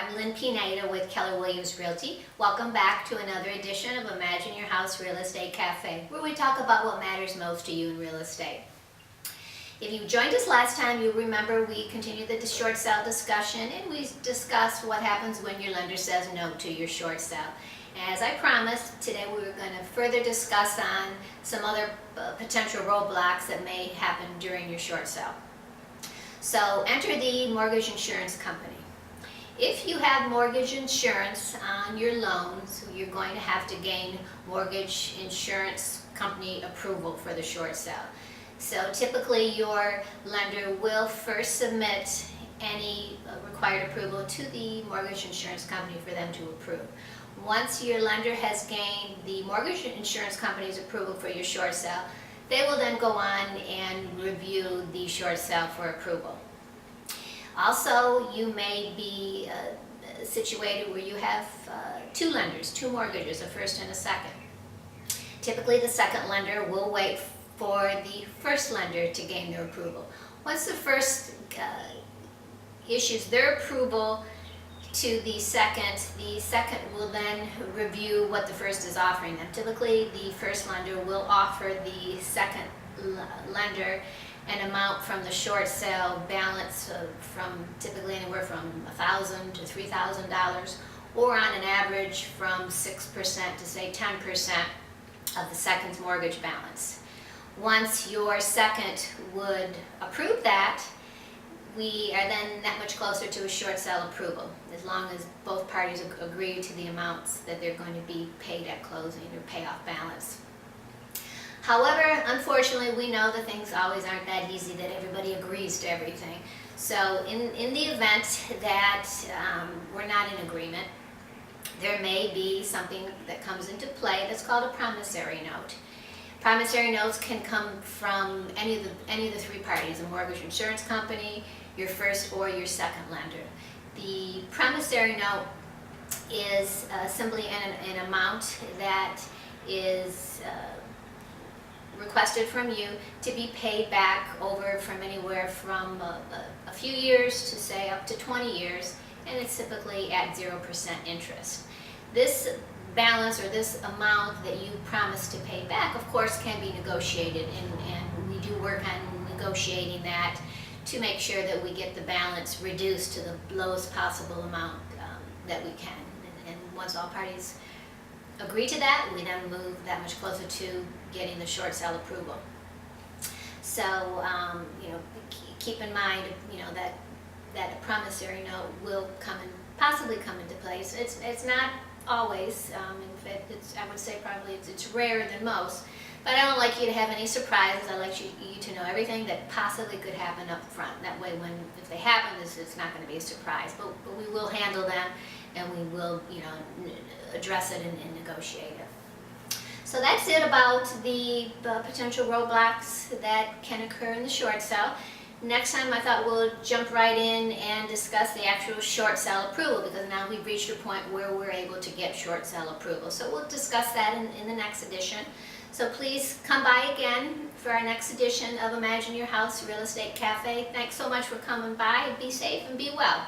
I'm Lynn Pineda with Keller Williams Realty. Welcome back to another edition of Imagine Your House Real Estate Cafe, where we talk about what matters most to you in real estate. If you joined us last time, you'll remember we continued the short sale discussion and we discussed what happens when your lender says no to your short sale. As I promised, today we were going to further discuss on some other potential roadblocks that may happen during your short sale. So enter the mortgage insurance company. If you have mortgage insurance on your loans, you're going to have to gain mortgage insurance company approval for the short sale. So typically your lender will first submit any required approval to the mortgage insurance company for them to approve. Once your lender has gained the mortgage insurance company's approval for your short sale, they will then go on and review the short sale for approval. Also, you may be situated where you have two lenders, two mortgages, a first and a second. Typically, the second lender will wait for the first lender to gain their approval. Once the first issues their approval to the second will then review what the first is offering them. Typically, the first lender will offer the second lender an amount from the short sale balance from typically anywhere from $1,000 to $3,000, or on an average from 6% to say 10% of the second's mortgage balance. Once your second would approve that, we are then that much closer to a short sale approval, as long as both parties agree to the amounts that they're going to be paid at closing or payoff balance. However, unfortunately, we know that things always aren't that easy, that everybody agrees to everything. So in the event that we're not in agreement, there may be something that comes into play that's called a promissory note. Promissory notes can come from any of the three parties, a mortgage insurance company, your first or your second lender. The promissory note is simply an amount that is requested from you to be paid back over from anywhere from a few years to say up to 20 years, and it's typically at 0% interest. This balance or this amount that you promise to pay back, of course, can be negotiated, and we do work on negotiating that to make sure that we get the balance reduced to the lowest possible amount that we can. And once all parties agree to that, we then move that much closer to getting the short sale approval. So keep in mind that a promissory note will possibly come into place. It's not always. In fact, I would say probably it's rarer than most. But I don't like you to have any surprises. I like you to know everything that possibly could happen up front. That way, if they happen, it's not going to be a surprise. But we will handle them, and we will address it and negotiate it. So that's it about the potential roadblocks that can occur in the short sale. Next time I thought we'll jump right in and discuss the actual short sale approval, because now we've reached a point where we're able to get short sale approval. So we'll discuss that in the next edition. So please come by again for our next edition of Imagine Your House Real Estate Cafe. Thanks so much for coming by. Be safe and be well.